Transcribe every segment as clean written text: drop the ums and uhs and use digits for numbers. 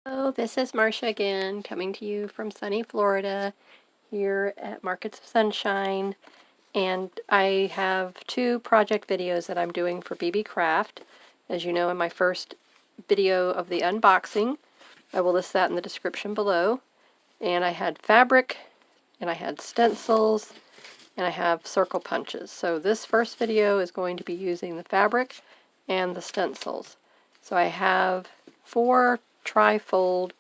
Hello, this is Marcia again, coming to you from sunny Florida, here at Markets of Sunshine. And I have two project videos that I'm doing for Beebeecraft. As you know, in my first video of the unboxing, I will list that in the description below. And I had fabric, and I had stencils, and I have circle punches. So this first video is going to be using the fabric and the stencils. So I have 4 tri-fold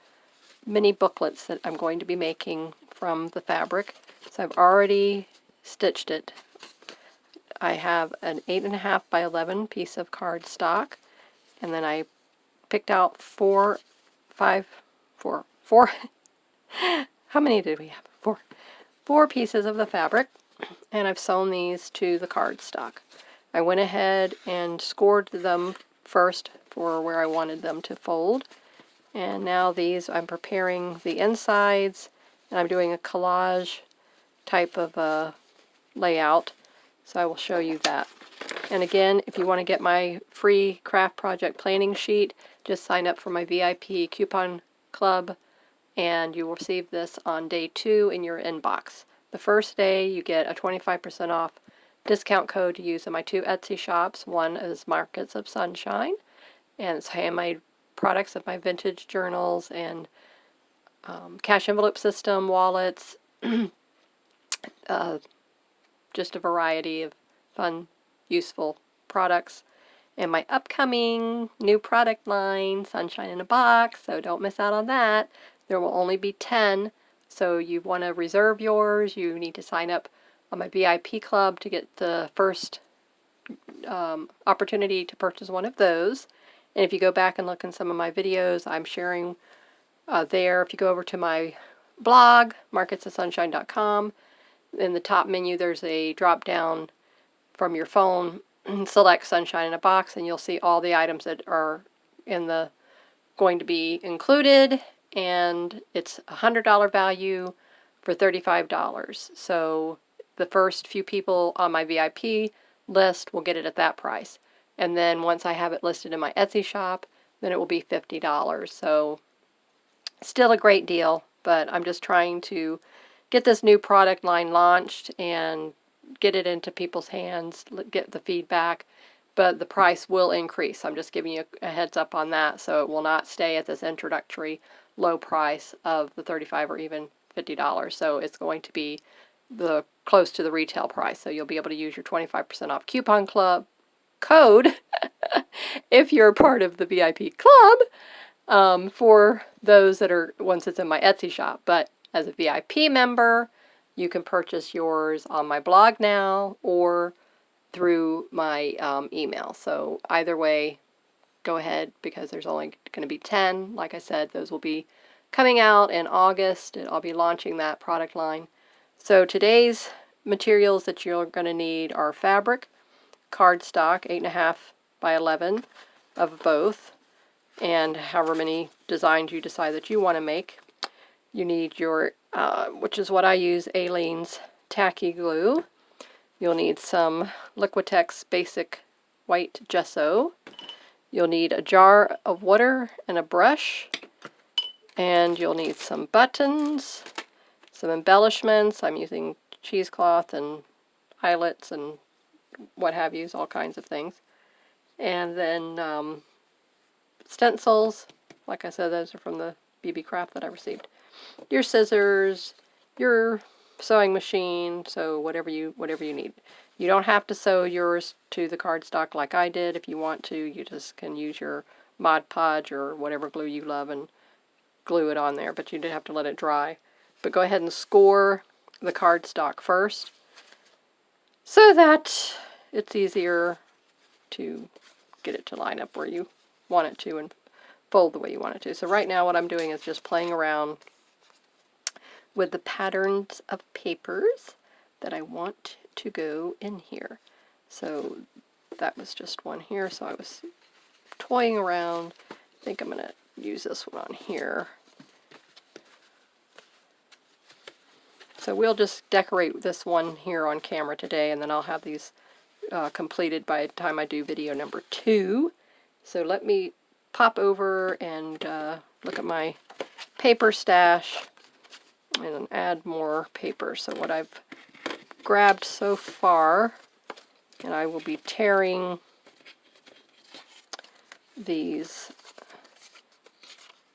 mini booklets that I'm going to be making from the fabric. So I've already stitched it. I have an 8.5 by 11 piece of cardstock, and then I picked out four. How many did we have? 4 pieces of the fabric, and I've sewn these to the cardstock. I went ahead and scored them first for where I wanted them to fold. And now these, I'm preparing the insides, and I'm doing a collage type of a layout, so I will show you that. And again, if you want to get my free craft project planning sheet, just sign up for my VIP coupon club, and you will receive this on day 2 in your inbox. The first day you get a 25% off discount code to use in my 2 Etsy shops. One is Markets of Sunshine, and it's handmade products of my vintage journals and cash envelope system, wallets, just a variety of fun, useful products. And my upcoming new product line, Sunshine in a Box, so don't miss out on that. There will only be 10, so you want to reserve yours. You need to sign up on my VIP club to get the first opportunity to purchase one of those. And if you go back and look in some of my videos, I'm sharing there. If you go over to my blog, marketsofsunshine.com, in the top menu there's a drop down from your phone, select Sunshine in a Box, and you'll see all the items that are going to be included, and it's a $100 value for $35. So the first few people on my VIP list will get it at that price. And then once I have it listed in my Etsy shop, then it will be $50. So still a great deal, but I'm just trying to get this new product line launched and get it into people's hands, get the feedback, but the price will increase. I'm just giving you a heads up on that, so it will not stay at this introductory low price of the $35 or even $50. So it's going to be close to the retail price. So you'll be able to use your 25% off coupon club code if you're a part of the VIP club for those that are once it's in my Etsy shop. But as a VIP member, you can purchase yours on my blog now or through my email. So either way, go ahead, because there's only going to be 10. Like I said, those will be coming out in August, and I'll be launching that product line. So today's materials that you're going to need are fabric, cardstock, 8.5 by 11 of both, and however many designs you decide that you want to make. You need your, which is what I use, Aleene's tacky glue. You'll need some Liquitex basic white gesso. You'll need a jar of water and a brush. And you'll need some buttons, some embellishments. I'm using cheesecloth and eyelets and what have you, all kinds of things. And then stencils. Like I said, those are from the Beebeecraft that I received. Your scissors, your sewing machine, so whatever you need. You don't have to sew yours to the cardstock like I did. If you want to, you just can use your Mod Podge or whatever glue you love and glue it on there, but you do have to let it dry. But go ahead and score the cardstock first so that it's easier to get it to line up where you want it to and fold the way you want it to. So right now what I'm doing is just playing around with the patterns of papers that I want to go in here. So that was just one here, so I was toying around. I think I'm going to use this one on here. So we'll just decorate this one here on camera today, and then I'll have these completed by the time I do video number 2. So let me pop over and look at my paper stash and add more paper. So what I've grabbed so far, and I will be tearing these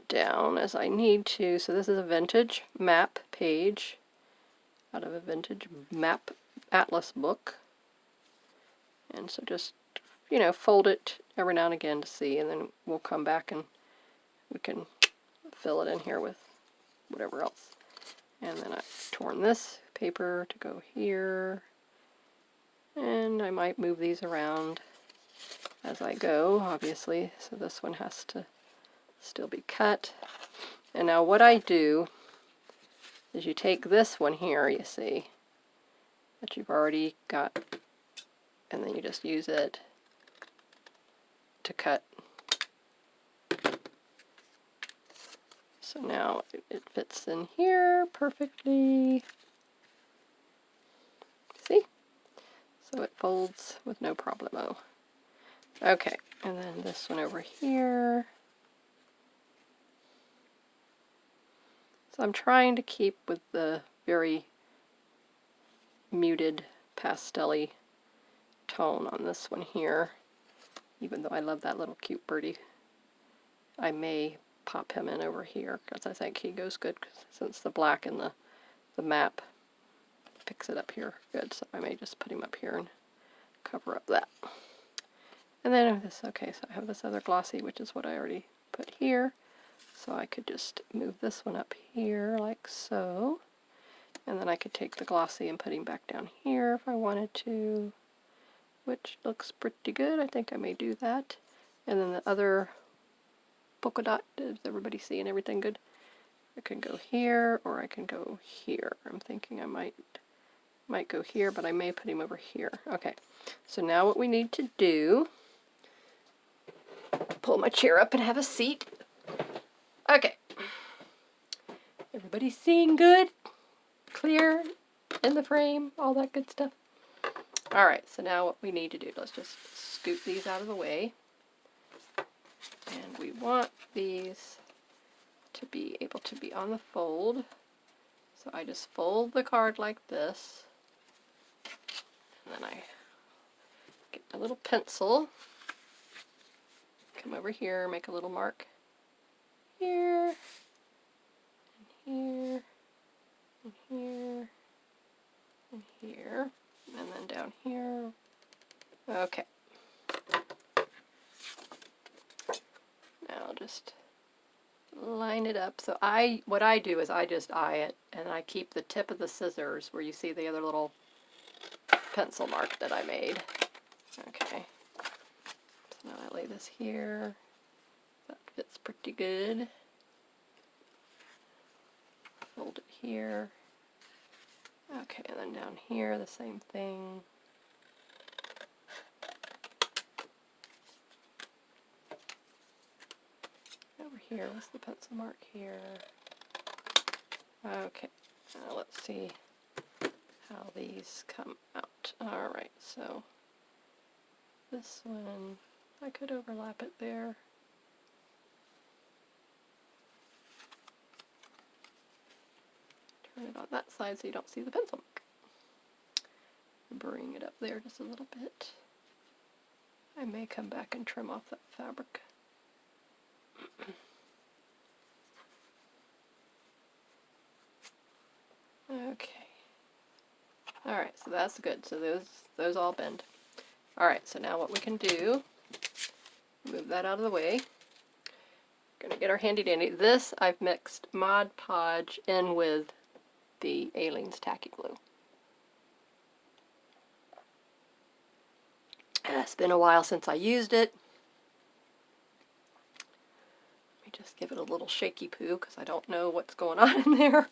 down as I need to. So this is a vintage map page out of a vintage map atlas book. And so just, you know, fold it every now and again to see, and then we'll come back and we can fill it in here with whatever else. And then I've torn this paper to go here, and I might move these around as I go, obviously, so this one has to still be cut. And now what I do is you take this one here, you see, that you've already got, and then you just use it to cut. So now it fits in here perfectly. See? So it folds with no problemo. Okay, and then this one over here. So I'm trying to keep with the very muted pastel-y tone on this one here. Even though I love that little cute birdie, I may pop him in over here because I think he goes good since the black in the map picks it up here good. So I may just put him up here and cover up that. And then this, okay, so I have this other glossy, which is what I already put here. So I could just move this one up here like so. And then I could take the glossy and put him back down here if I wanted to, which looks pretty good. I think I may do that. And then the other polka dot, is everybody seeing everything good? I can go here, or I can go here. I'm thinking I might go here, but I may put him over here. Okay, so now what we need to do, pull my chair up and have a seat. Okay, everybody seeing good? Clear in the frame, all that good stuff. All right, so now what we need to do, let's just scoop these out of the way. And we want these to be able to be on the fold. So I just fold the card like this. And then I get a little pencil, come over here, make a little mark here, and here, and here, and here, and then down here. Okay. Now I'll just line it up. So what I do is I just eye it, and I keep the tip of the scissors where you see the other little pencil mark that I made. Okay. So now I lay this here. That fits pretty good. Fold it here. Okay, and then down here the same thing. Over here, what's the pencil mark here? Okay, now let's see how these come out. Alright, so this one, I could overlap it there. Turn it on that side so you don't see the pencil mark. Bring it up there just a little bit. I may come back and trim off that fabric. Okay. Alright, so that's good. So those all bend. Alright, so now what we can do, move that out of the way. We're going to get our handy dandy. This I've mixed Mod Podge in with the Aleene's Tacky Glue. It's been a while since I used it. Let me just give it a little shaky poo because I don't know what's going on in there.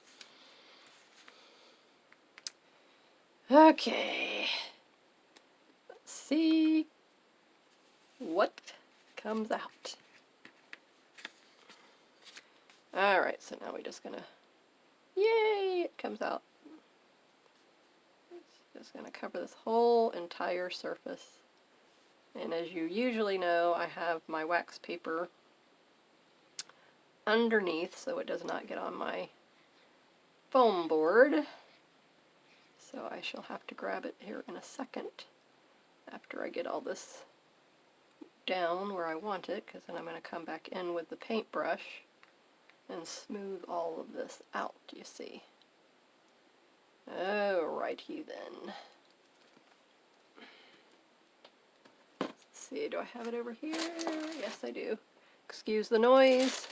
Okay. Let's see what comes out. Alright, so now we're just gonna, yay, it comes out. It's just gonna cover this whole entire surface. And as you usually know, I have my wax paper underneath so it does not get on my foam board. So I shall have to grab it here in a second after I get all this down where I want it, because then I'm going to come back in with the paintbrush and smooth all of this out, you see. Alrighty then. Let's see, do I have it over here? Yes, I do. Excuse the noise.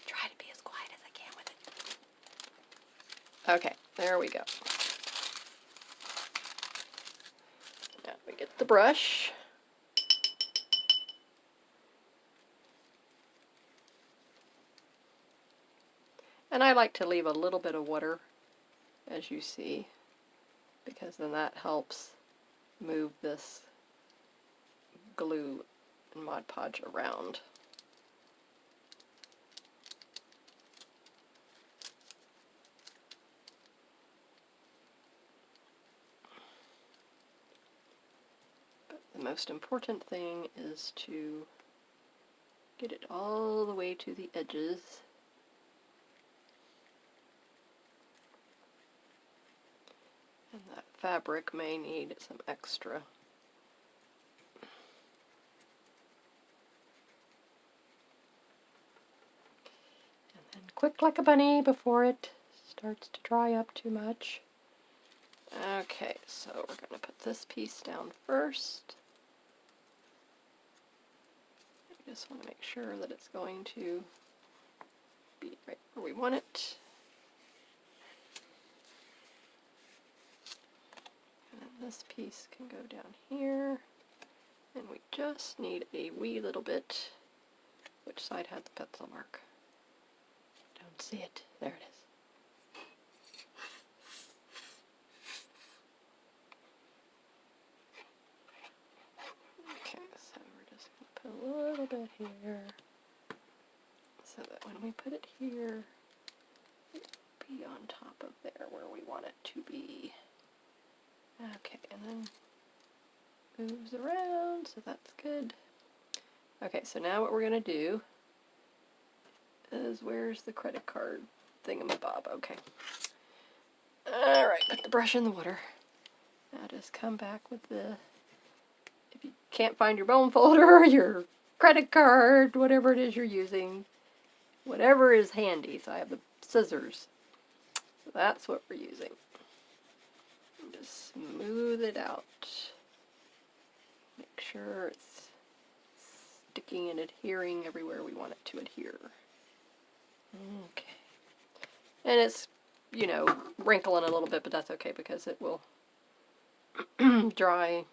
Try to be as quiet as I can with it. Okay, there we go. Now we get the brush. And I like to leave a little bit of water, as you see, because then that helps move this glue and Mod Podge around. But the most important thing is to get it all the way to the edges. And that fabric may need some extra. And then quick like a bunny before it starts to dry up too much. Okay, so we're going to put this piece down first. I just want to make sure that it's going to be right where we want it. And then this piece can go down here. And we just need a wee little bit. Which side had the pencil mark? Don't see it. There it is. Okay, so we're just going to put a little bit here. So that when we put it here, it'll be on top of there where we want it to be. Okay, and then moves around, so that's good. Okay, so now what we're going to do is, where's the credit card thingamabob? Okay. Alright, put the brush in the water. Now just come back with the, if you can't find your bone folder, your credit card, whatever it is you're using, whatever is handy. So I have the scissors. So that's what we're using. And just smooth it out. Make sure it's sticking and adhering everywhere we want it to adhere. Okay. And it's, you know, wrinkling a little bit, but that's okay because it will dry.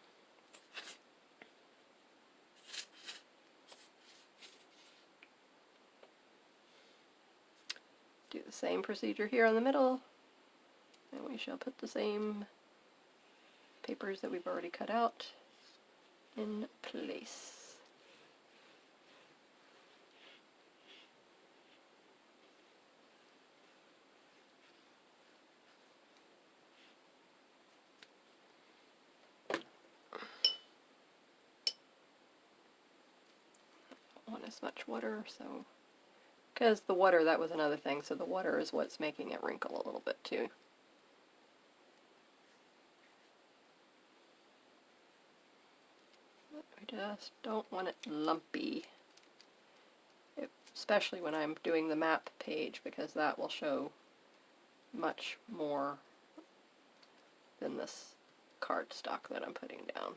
Do the same procedure here in the middle, and we shall put the same papers that we've already cut out in place. Don't want as much water, so because the water, that was another thing, so the water is what's making it wrinkle a little bit too. I just don't want it lumpy, especially when I'm doing the map page, because that will show much more than this cardstock that I'm putting down.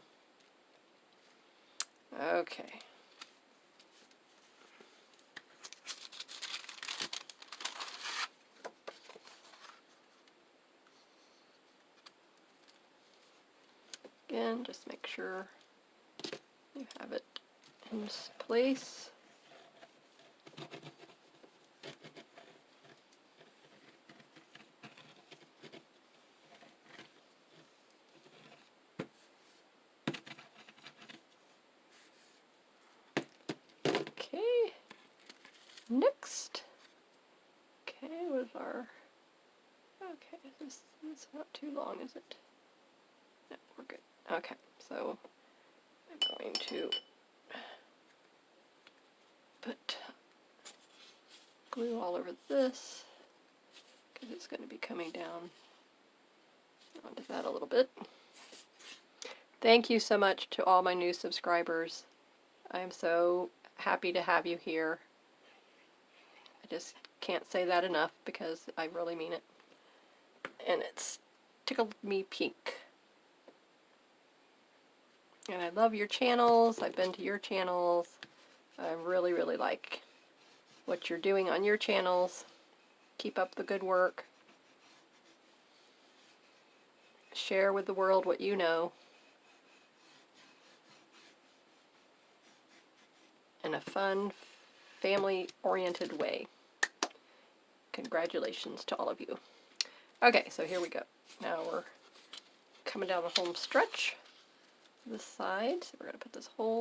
Okay. Again, just make sure you have it in place. Okay, next. Okay, was our, okay, this is not too long, is it? No, we're good. Okay, so I'm going to put glue all over this because it's going to be coming down onto that a little bit. Thank you so much to all my new subscribers. I am so happy to have you here. I just can't say that enough because I really mean it. And it's tickled me pink. And I love your channels. I've been to your channels. I really, really like what you're doing on your channels. Keep up the good work. Share with the world what you know in a fun, family-oriented way. Congratulations to all of you. Okay, so here we go. Now we're coming down the home stretch. This side, so we're going to put this whole